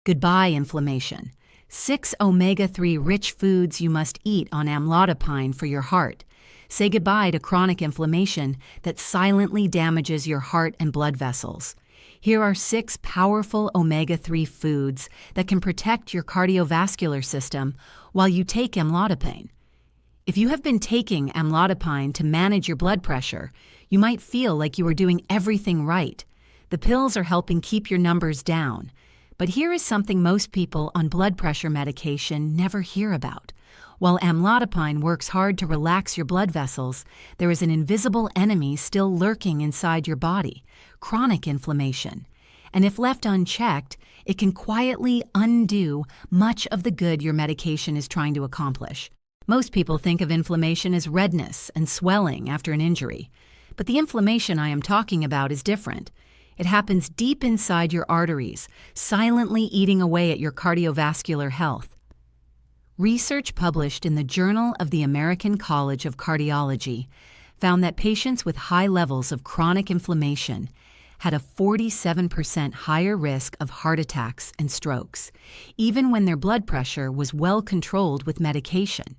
Goodbye inflammation. 6 omega-3 rich foods you must eat on amlodipine for your heart. Say goodbye to chronic inflammation that silently damages your heart and blood vessels. Here are 6 powerful omega-3 foods that can protect your cardiovascular system while you take amlodipine. If you have been taking amlodipine to manage your blood pressure, you might feel like you are doing everything right. The pills are helping keep your numbers down. But here is something most people on blood pressure medication never hear about. While amlodipine works hard to relax your blood vessels, there is an invisible enemy still lurking inside your body: chronic inflammation. And if left unchecked, it can quietly undo much of the good your medication is trying to accomplish. Most people think of inflammation as redness and swelling after an injury. But the inflammation I am talking about is different. It happens deep inside your arteries, silently eating away at your cardiovascular health. Research published in the Journal of the American College of Cardiology found that patients with high levels of chronic inflammation had a 47% higher risk of heart attacks and strokes, even when their blood pressure was well controlled with medication.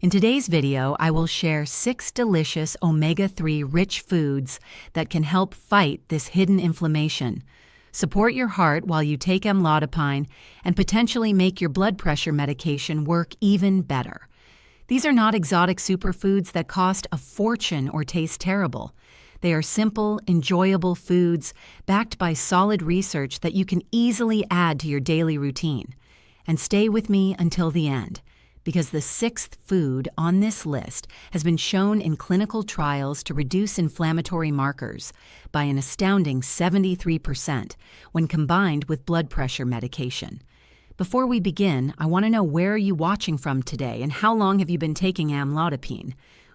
In today's video, I will share 6 delicious omega-3 rich foods that can help fight this hidden inflammation, support your heart while you take amlodipine, and potentially make your blood pressure medication work even better. These are not exotic superfoods that cost a fortune or taste terrible. They are simple, enjoyable foods backed by solid research that you can easily add to your daily routine. And stay with me until the end, because the 6th food on this list has been shown in clinical trials to reduce inflammatory markers by an astounding 73% when combined with blood pressure medication. Before we begin, I want to know, where are you watching from today and how long have you been taking amlodipine?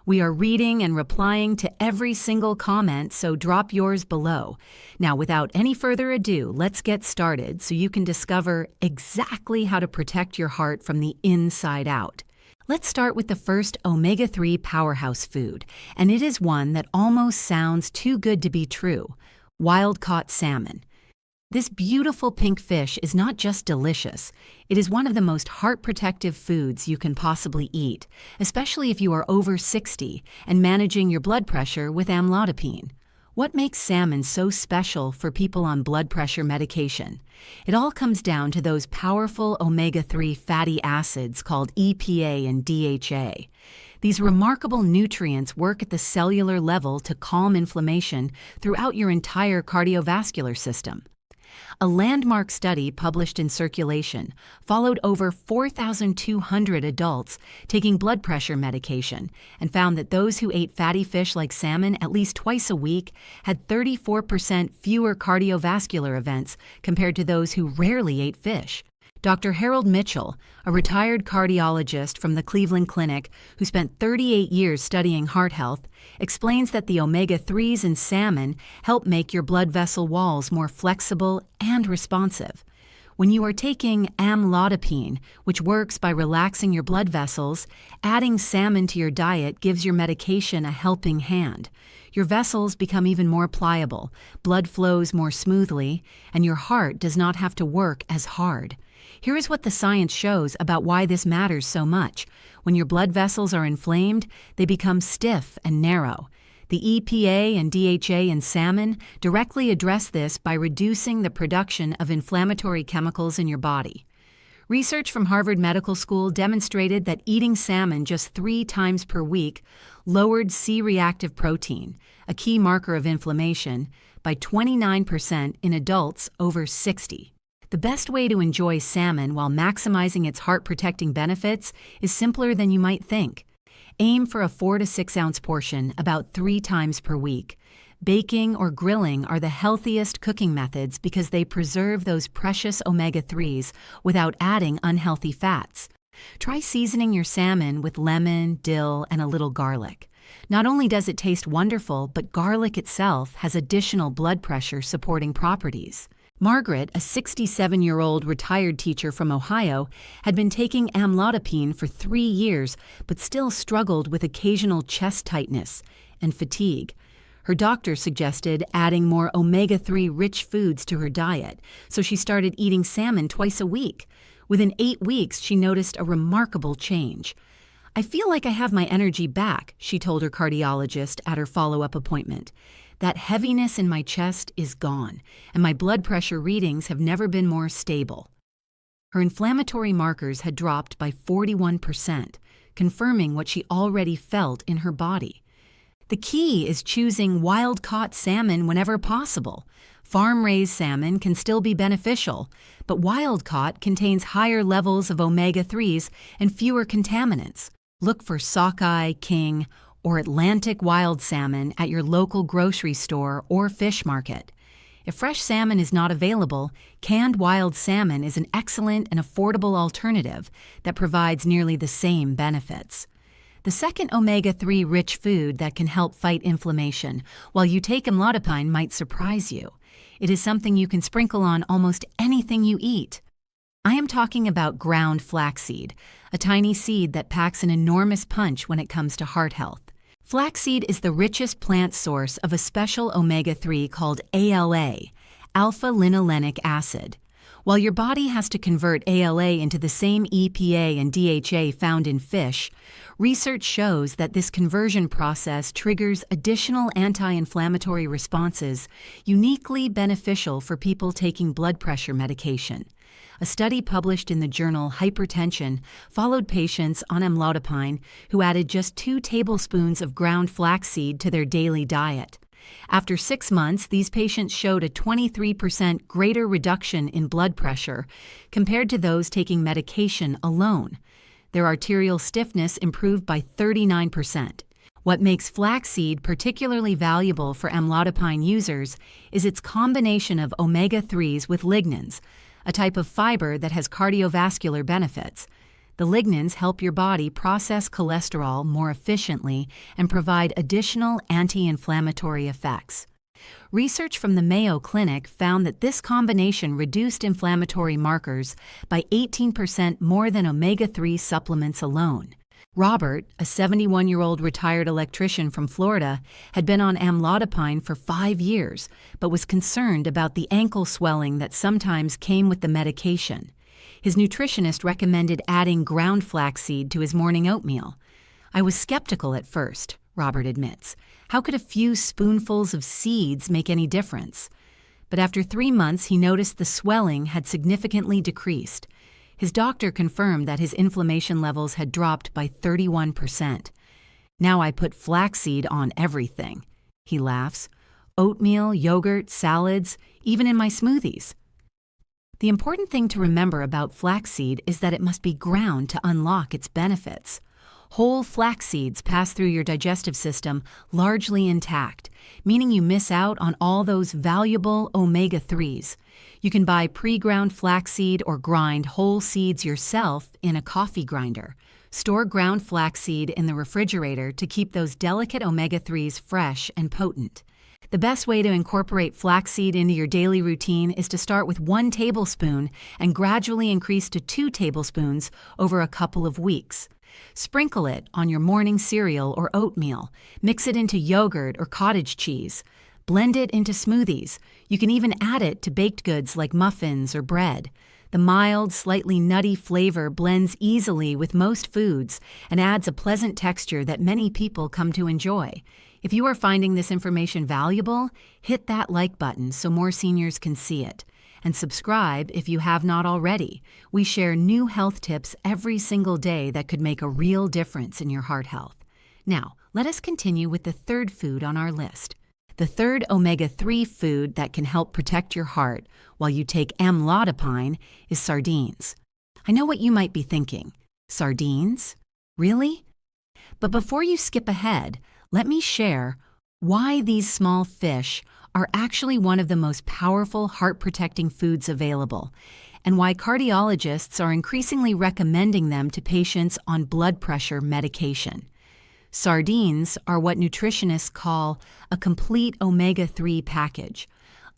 We are reading and replying to every single comment, so drop yours below. Now, without any further ado, let's get started so you can discover exactly how to protect your heart from the inside out. Let's start with the first omega-3 powerhouse food, and it is one that almost sounds too good to be true: wild-caught salmon. This beautiful pink fish is not just delicious, it is one of the most heart-protective foods you can possibly eat, especially if you are over 60 and managing your blood pressure with amlodipine. What makes salmon so special for people on blood pressure medication? It all comes down to those powerful omega-3 fatty acids called EPA and DHA. These remarkable nutrients work at the cellular level to calm inflammation throughout your entire cardiovascular system. A landmark study published in Circulation followed over 4,200 adults taking blood pressure medication and found that those who ate fatty fish like salmon at least twice a week had 34% fewer cardiovascular events compared to those who rarely ate fish. Dr. Harold Mitchell, a retired cardiologist from the Cleveland Clinic who spent 38 years studying heart health, explains that the omega-3s in salmon help make your blood vessel walls more flexible and responsive. When you are taking amlodipine, which works by relaxing your blood vessels, adding salmon to your diet gives your medication a helping hand. Your vessels become even more pliable, blood flows more smoothly, and your heart does not have to work as hard. Here is what the science shows about why this matters so much. When your blood vessels are inflamed, they become stiff and narrow. The EPA and DHA in salmon directly address this by reducing the production of inflammatory chemicals in your body. Research from Harvard Medical School demonstrated that eating salmon just 3 times per week lowered C-reactive protein, a key marker of inflammation, by 29% in adults over 60. The best way to enjoy salmon while maximizing its heart-protecting benefits is simpler than you might think. Aim for a 4 to 6 ounce portion about 3 times per week. Baking or grilling are the healthiest cooking methods because they preserve those precious omega-3s without adding unhealthy fats. Try seasoning your salmon with lemon, dill, and a little garlic. Not only does it taste wonderful, but garlic itself has additional blood pressure supporting properties. Margaret, a 67-year-old retired teacher from Ohio, had been taking amlodipine for 3 years but still struggled with occasional chest tightness and fatigue. Her doctor suggested adding more omega-3 rich foods to her diet, so she started eating salmon twice a week. Within 8 weeks, she noticed a remarkable change. "I feel like I have my energy back," she told her cardiologist at her follow-up appointment. "That heaviness in my chest is gone, and my blood pressure readings have never been more stable." Her inflammatory markers had dropped by 41%, confirming what she already felt in her body. The key is choosing wild-caught salmon whenever possible. Farm-raised salmon can still be beneficial, but wild-caught contains higher levels of omega-3s and fewer contaminants. Look for sockeye, king, or Atlantic wild salmon at your local grocery store or fish market. If fresh salmon is not available, canned wild salmon is an excellent and affordable alternative that provides nearly the same benefits. The second omega-3 rich food that can help fight inflammation while you take amlodipine might surprise you. It is something you can sprinkle on almost anything you eat. I am talking about ground flaxseed, a tiny seed that packs an enormous punch when it comes to heart health. Flaxseed is the richest plant source of a special omega-3 called ALA, alpha-linolenic acid. While your body has to convert ALA into the same EPA and DHA found in fish, research shows that this conversion process triggers additional anti-inflammatory responses uniquely beneficial for people taking blood pressure medication. A study published in the journal Hypertension followed patients on amlodipine who added just 2 tablespoons of ground flaxseed to their daily diet. After 6 months, these patients showed a 23% greater reduction in blood pressure compared to those taking medication alone. Their arterial stiffness improved by 39%. What makes flaxseed particularly valuable for amlodipine users is its combination of omega-3s with lignans, a type of fiber that has cardiovascular benefits. The lignans help your body process cholesterol more efficiently and provide additional anti-inflammatory effects. Research from the Mayo Clinic found that this combination reduced inflammatory markers by 18% more than omega-3 supplements alone. Robert, a 71-year-old retired electrician from Florida, had been on amlodipine for 5 years, but was concerned about the ankle swelling that sometimes came with the medication. His nutritionist recommended adding ground flaxseed to his morning oatmeal. "I was skeptical at first," Robert admits. "How could a few spoonfuls of seeds make any difference?" But after 3 months, he noticed the swelling had significantly decreased. His doctor confirmed that his inflammation levels had dropped by 31%. "Now I put flaxseed on everything," he laughs. "Oatmeal, yogurt, salads, even in my smoothies." The important thing to remember about flaxseed is that it must be ground to unlock its benefits. Whole flax seeds pass through your digestive system largely intact, meaning you miss out on all those valuable omega-3s. You can buy pre-ground flaxseed or grind whole seeds yourself in a coffee grinder. Store ground flaxseed in the refrigerator to keep those delicate omega-3s fresh and potent. The best way to incorporate flaxseed into your daily routine is to start with 1 tablespoon and gradually increase to 2 tablespoons over a couple of weeks. Sprinkle it on your morning cereal or oatmeal. Mix it into yogurt or cottage cheese. Blend it into smoothies. You can even add it to baked goods like muffins or bread. The mild, slightly nutty flavor blends easily with most foods and adds a pleasant texture that many people come to enjoy. If you are finding this information valuable, hit that like button so more seniors can see it. And subscribe if you have not already. We share new health tips every single day that could make a real difference in your heart health. Now, let us continue with the third food on our list. The third omega-3 food that can help protect your heart while you take amlodipine is sardines. I know what you might be thinking. Sardines? Really? But before you skip ahead, let me share why these small fish are actually one of the most powerful heart-protecting foods available, and why cardiologists are increasingly recommending them to patients on blood pressure medication. Sardines are what nutritionists call a complete omega-3 package.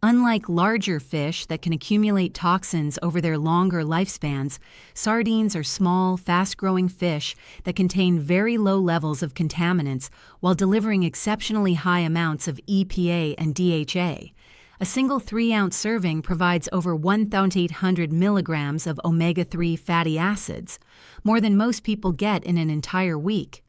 Unlike larger fish that can accumulate toxins over their longer lifespans, sardines are small, fast-growing fish that contain very low levels of contaminants while delivering exceptionally high amounts of EPA and DHA. A single 3-ounce serving provides over 1,800 milligrams of omega-3 fatty acids, more than most people get in an entire week.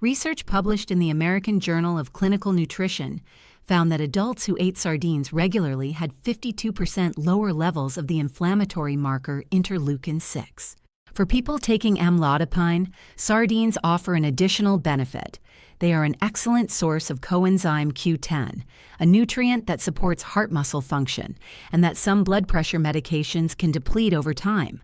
Research published in the American Journal of Clinical Nutrition found that adults who ate sardines regularly had 52% lower levels of the inflammatory marker interleukin-6. For people taking amlodipine, sardines offer an additional benefit. They are an excellent source of coenzyme Q10, a nutrient that supports heart muscle function and that some blood pressure medications can deplete over time.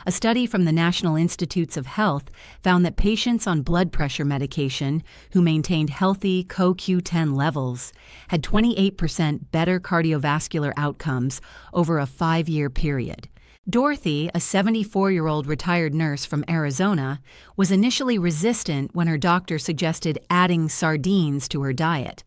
A study from the National Institutes of Health found that patients on blood pressure medication who maintained healthy CoQ10 levels had 28% better cardiovascular outcomes over a 5-year period. Dorothy, a 74-year-old retired nurse from Arizona, was initially resistant when her doctor suggested adding sardines to her diet.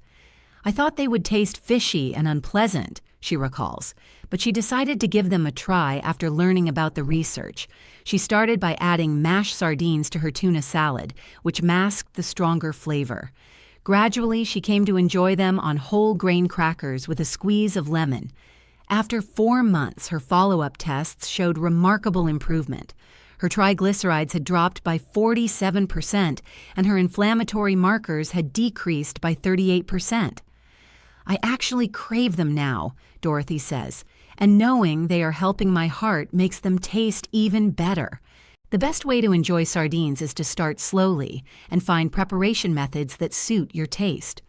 "I thought they would taste fishy and unpleasant," she recalls, but she decided to give them a try after learning about the research. She started by adding mashed sardines to her tuna salad, which masked the stronger flavor. Gradually, she came to enjoy them on whole grain crackers with a squeeze of lemon. After 4 months, her follow-up tests showed remarkable improvement. Her triglycerides had dropped by 47%, and her inflammatory markers had decreased by 38%. "I actually crave them now," Dorothy says, "and knowing they are helping my heart makes them taste even better." The best way to enjoy sardines is to start slowly and find preparation methods that suit your taste.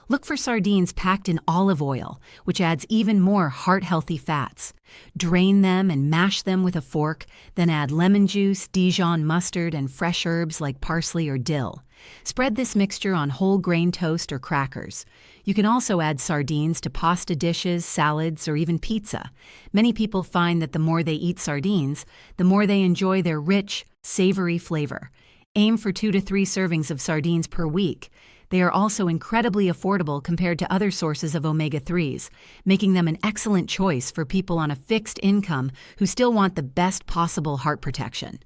Look for sardines packed in olive oil, which adds even more heart-healthy fats. Drain them and mash them with a fork, then add lemon juice, Dijon mustard, and fresh herbs like parsley or dill. Spread this mixture on whole grain toast or crackers. You can also add sardines to pasta dishes, salads, or even pizza. Many people find that the more they eat sardines, the more they enjoy their rich, savory flavor. Aim for 2 to 3 servings of sardines per week. They are also incredibly affordable compared to other sources of omega-3s, making them an excellent choice for people on a fixed income who still want the best possible heart protection.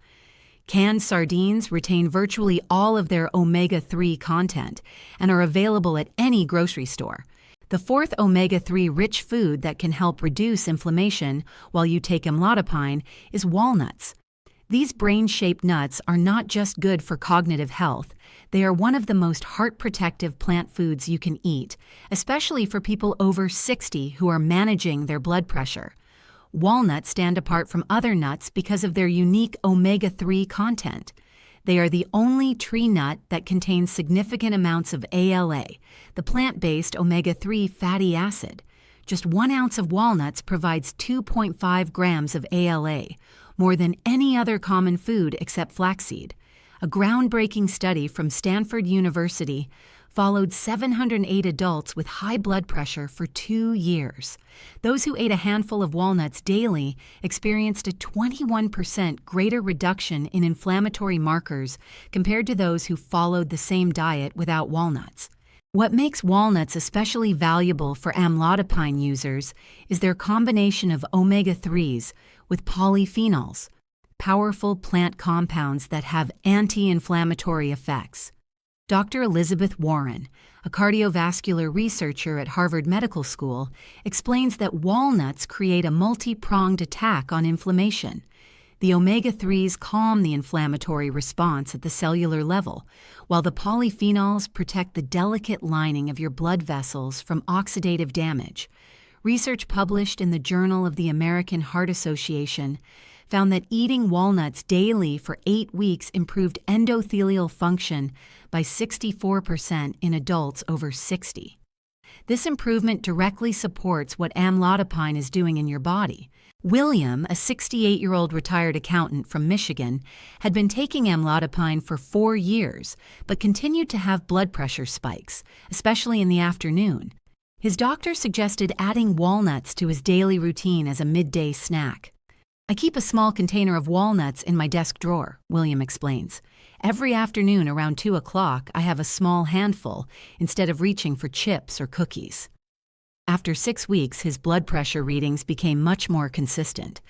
Canned sardines retain virtually all of their omega-3 content and are available at any grocery store. The 4th omega-3 rich food that can help reduce inflammation while you take amlodipine is walnuts. These brain-shaped nuts are not just good for cognitive health, they are one of the most heart-protective plant foods you can eat, especially for people over 60 who are managing their blood pressure. Walnuts stand apart from other nuts because of their unique omega-3 content. They are the only tree nut that contains significant amounts of ALA, the plant-based omega-3 fatty acid. Just 1 ounce of walnuts provides 2.5 grams of ALA, more than any other common food except flaxseed. A groundbreaking study from Stanford University followed 708 adults with high blood pressure for 2 years. Those who ate a handful of walnuts daily experienced a 21% greater reduction in inflammatory markers compared to those who followed the same diet without walnuts. What makes walnuts especially valuable for amlodipine users is their combination of omega-3s with polyphenols, powerful plant compounds that have anti-inflammatory effects. Dr. Elizabeth Warren, a cardiovascular researcher at Harvard Medical School, explains that walnuts create a multi-pronged attack on inflammation. The omega-3s calm the inflammatory response at the cellular level, while the polyphenols protect the delicate lining of your blood vessels from oxidative damage. Research published in the Journal of the American Heart Association found that eating walnuts daily for 8 weeks improved endothelial function by 64% in adults over 60. This improvement directly supports what amlodipine is doing in your body. William, a 68-year-old retired accountant from Michigan, had been taking amlodipine for 4 years, but continued to have blood pressure spikes, especially in the afternoon. His doctor suggested adding walnuts to his daily routine as a midday snack. "I keep a small container of walnuts in my desk drawer," William explains. "Every afternoon around 2 o'clock, I have a small handful instead of reaching for chips or cookies." After 6 weeks, his blood pressure readings became much more consistent.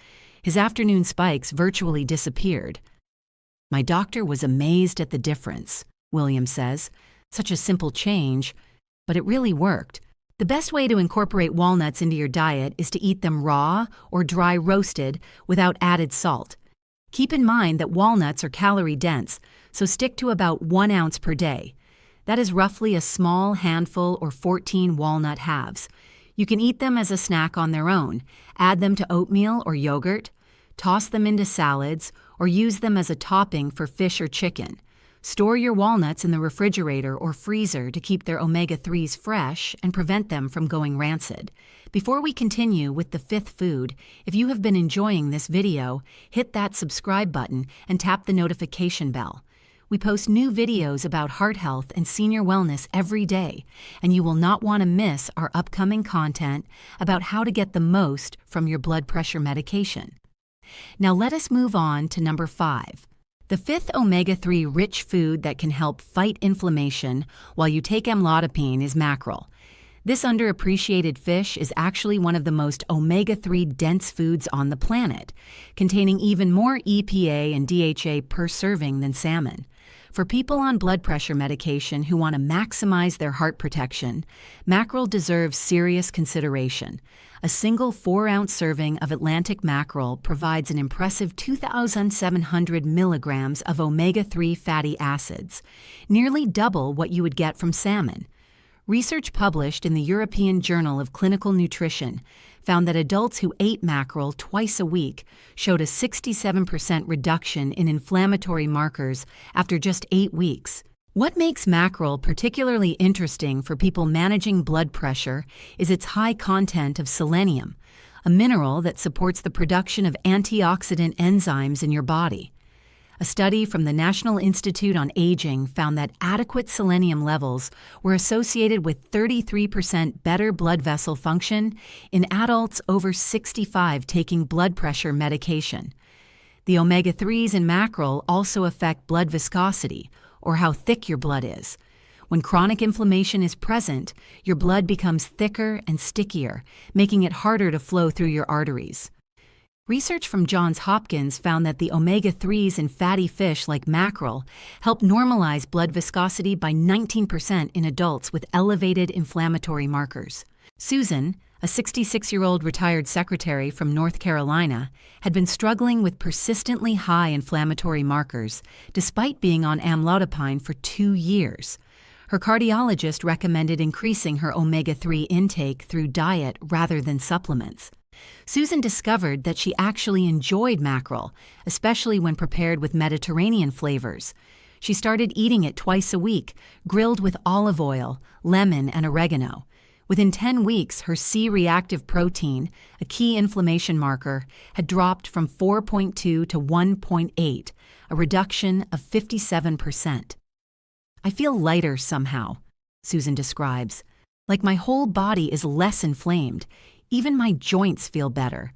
His afternoon spikes virtually disappeared. "My doctor was amazed at the difference," William says. "Such a simple change, but it really worked." The best way to incorporate walnuts into your diet is to eat them raw or dry roasted without added salt. Keep in mind that walnuts are calorie-dense, so stick to about 1 ounce per day. That is roughly a small handful or 14 walnut halves. You can eat them as a snack on their own, add them to oatmeal or yogurt, toss them into salads, or use them as a topping for fish or chicken. Store your walnuts in the refrigerator or freezer to keep their omega-3s fresh and prevent them from going rancid. Before we continue with the 5th food, if you have been enjoying this video, hit that subscribe button and tap the notification bell. We post new videos about heart health and senior wellness every day, and you will not want to miss our upcoming content about how to get the most from your blood pressure medication. Now let us move on to number 5. The 5th omega-3 rich food that can help fight inflammation while you take amlodipine is mackerel. This underappreciated fish is actually one of the most omega-3 dense foods on the planet, containing even more EPA and DHA per serving than salmon. For people on blood pressure medication who want to maximize their heart protection, mackerel deserves serious consideration. A single 4-ounce serving of Atlantic mackerel provides an impressive 2,700 milligrams of omega-3 fatty acids, nearly double what you would get from salmon. Research published in the European Journal of Clinical Nutrition found that adults who ate mackerel twice a week showed a 67% reduction in inflammatory markers after just 8 weeks. What makes mackerel particularly interesting for people managing blood pressure is its high content of selenium, a mineral that supports the production of antioxidant enzymes in your body. A study from the National Institute on Aging found that adequate selenium levels were associated with 33% better blood vessel function in adults over 65 taking blood pressure medication. The omega-3s in mackerel also affect blood viscosity, or how thick your blood is. When chronic inflammation is present, your blood becomes thicker and stickier, making it harder to flow through your arteries. Research from Johns Hopkins found that the omega-3s in fatty fish like mackerel help normalize blood viscosity by 19% in adults with elevated inflammatory markers. Susan, a 66-year-old retired secretary from North Carolina, had been struggling with persistently high inflammatory markers despite being on amlodipine for 2 years. Her cardiologist recommended increasing her omega-3 intake through diet rather than supplements. Susan discovered that she actually enjoyed mackerel, especially when prepared with Mediterranean flavors. She started eating it twice a week, grilled with olive oil, lemon, and oregano. Within 10 weeks, her C-reactive protein, a key inflammation marker, had dropped from 4.2 to 1.8, a reduction of 57%. "I feel lighter somehow," Susan describes. "Like my whole body is less inflamed. Even my joints feel better."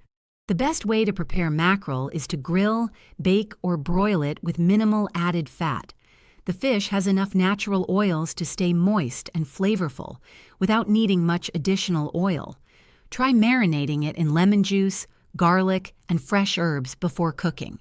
The best way to prepare mackerel is to grill, bake, or broil it with minimal added fat. The fish has enough natural oils to stay moist and flavorful without needing much additional oil. Try marinating it in lemon juice, garlic, and fresh herbs before cooking.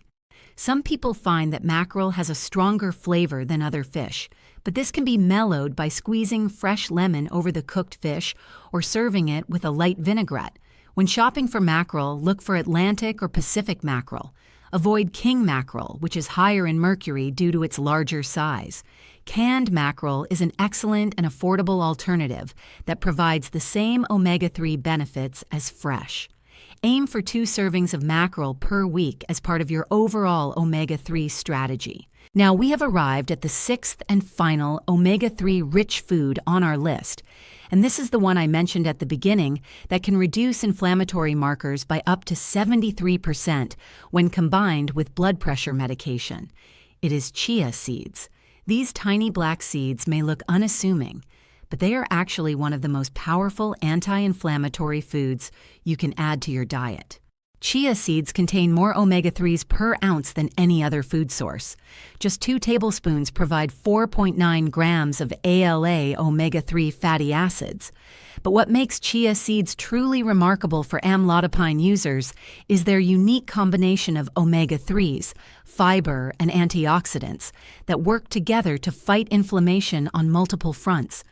Some people find that mackerel has a stronger flavor than other fish, but this can be mellowed by squeezing fresh lemon over the cooked fish or serving it with a light vinaigrette. When shopping for mackerel, look for Atlantic or Pacific mackerel. Avoid king mackerel, which is higher in mercury due to its larger size. Canned mackerel is an excellent and affordable alternative that provides the same omega-3 benefits as fresh. Aim for 2 servings of mackerel per week as part of your overall omega-3 strategy. Now we have arrived at the 6th and final omega-3 rich food on our list, and this is the one I mentioned at the beginning that can reduce inflammatory markers by up to 73% when combined with blood pressure medication. It is chia seeds. These tiny black seeds may look unassuming, but they are actually one of the most powerful anti-inflammatory foods you can add to your diet. Chia seeds contain more omega-3s per ounce than any other food source. Just 2 tablespoons provide 4.9 grams of ALA omega-3 fatty acids. But what makes chia seeds truly remarkable for Amlodipine users is their unique combination of omega-3s, fiber, and antioxidants that work together to fight inflammation on multiple fronts.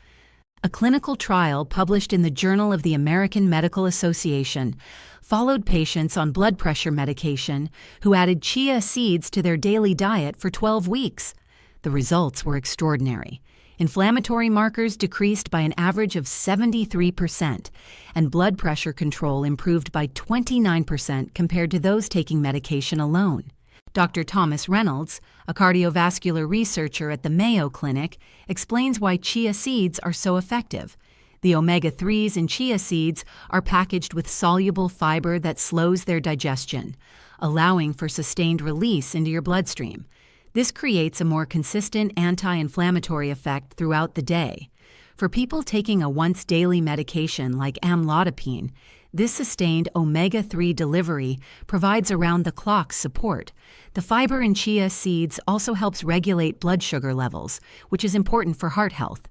A clinical trial published in the Journal of the American Medical Association followed patients on blood pressure medication who added chia seeds to their daily diet for 12 weeks. The results were extraordinary. Inflammatory markers decreased by an average of 73%, and blood pressure control improved by 29% compared to those taking medication alone. Dr. Thomas Reynolds, a cardiovascular researcher at the Mayo Clinic, explains why chia seeds are so effective. The omega-3s in chia seeds are packaged with soluble fiber that slows their digestion, allowing for sustained release into your bloodstream. This creates a more consistent anti-inflammatory effect throughout the day. For people taking a once-daily medication like amlodipine, this sustained omega-3 delivery provides around-the-clock support. The fiber in chia seeds also helps regulate blood sugar levels, which is important for heart health.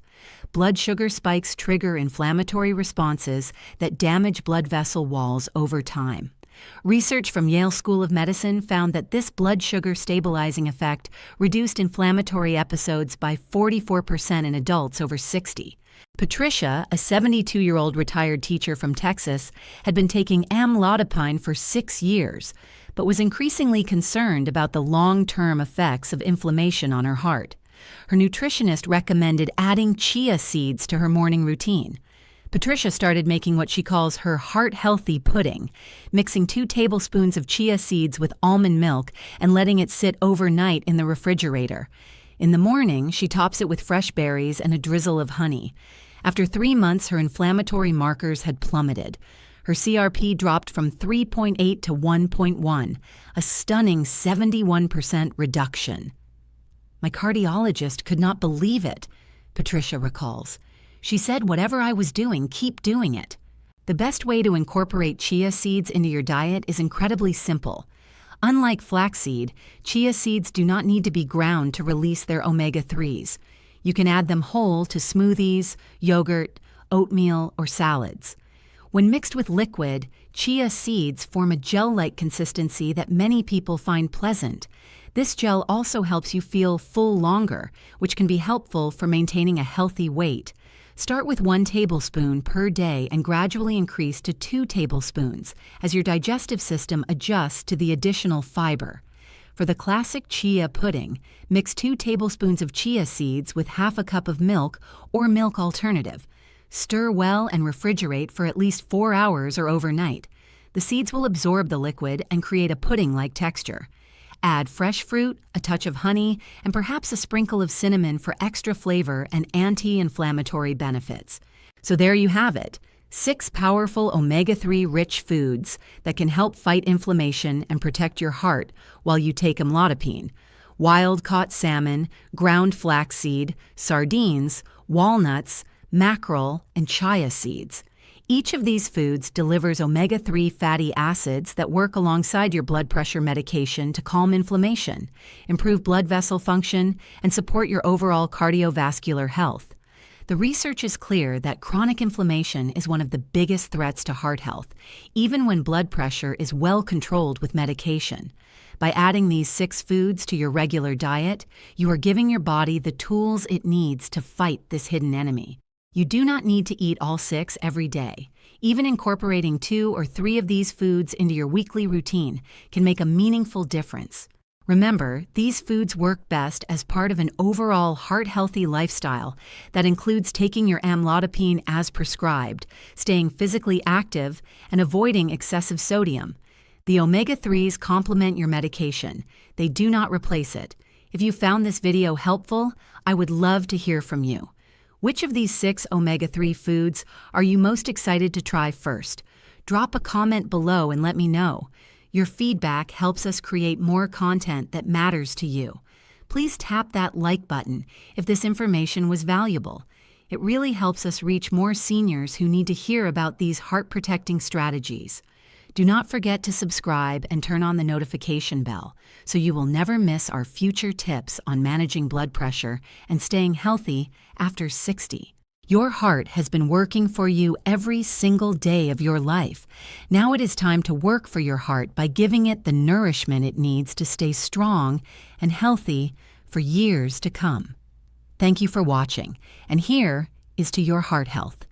Blood sugar spikes trigger inflammatory responses that damage blood vessel walls over time. Research from Yale School of Medicine found that this blood sugar stabilizing effect reduced inflammatory episodes by 44% in adults over 60. Patricia, a 72-year-old retired teacher from Texas, had been taking amlodipine for 6 years, but was increasingly concerned about the long-term effects of inflammation on her heart. Her nutritionist recommended adding chia seeds to her morning routine. Patricia started making what she calls her heart-healthy pudding, mixing 2 tablespoons of chia seeds with almond milk and letting it sit overnight in the refrigerator. In the morning, she tops it with fresh berries and a drizzle of honey. After 3 months, her inflammatory markers had plummeted. Her CRP dropped from 3.8 to 1.1, a stunning 71% reduction. "My cardiologist could not believe it," Patricia recalls. "She said whatever I was doing, keep doing it." The best way to incorporate chia seeds into your diet is incredibly simple. Unlike flaxseed, chia seeds do not need to be ground to release their omega-3s. You can add them whole to smoothies, yogurt, oatmeal, or salads. When mixed with liquid, chia seeds form a gel-like consistency that many people find pleasant. This gel also helps you feel full longer, which can be helpful for maintaining a healthy weight. Start with 1 tablespoon per day and gradually increase to 2 tablespoons as your digestive system adjusts to the additional fiber. For the classic chia pudding, mix 2 tablespoons of chia seeds with half a cup of milk or milk alternative. Stir well and refrigerate for at least 4 hours or overnight. The seeds will absorb the liquid and create a pudding-like texture. Add fresh fruit, a touch of honey, and perhaps a sprinkle of cinnamon for extra flavor and anti-inflammatory benefits. So there you have it, 6 powerful omega-3 rich foods that can help fight inflammation and protect your heart while you take amlodipine. Wild-caught salmon, ground flaxseed, sardines, walnuts, mackerel, and chia seeds. Each of these foods delivers omega-3 fatty acids that work alongside your blood pressure medication to calm inflammation, improve blood vessel function, and support your overall cardiovascular health. The research is clear that chronic inflammation is one of the biggest threats to heart health, even when blood pressure is well controlled with medication. By adding these 6 foods to your regular diet, you are giving your body the tools it needs to fight this hidden enemy. You do not need to eat all 6 every day. Even incorporating 2 or 3 of these foods into your weekly routine can make a meaningful difference. Remember, these foods work best as part of an overall heart-healthy lifestyle that includes taking your amlodipine as prescribed, staying physically active, and avoiding excessive sodium. The omega-3s complement your medication. They do not replace it. If you found this video helpful, I would love to hear from you. Which of these 6 omega-3 foods are you most excited to try first? Drop a comment below and let me know. Your feedback helps us create more content that matters to you. Please tap that like button if this information was valuable. It really helps us reach more seniors who need to hear about these heart-protecting strategies. Do not forget to subscribe and turn on the notification bell so you will never miss our future tips on managing blood pressure and staying healthy after 60. Your heart has been working for you every single day of your life. Now it is time to work for your heart by giving it the nourishment it needs to stay strong and healthy for years to come. Thank you for watching, and here is to your heart health.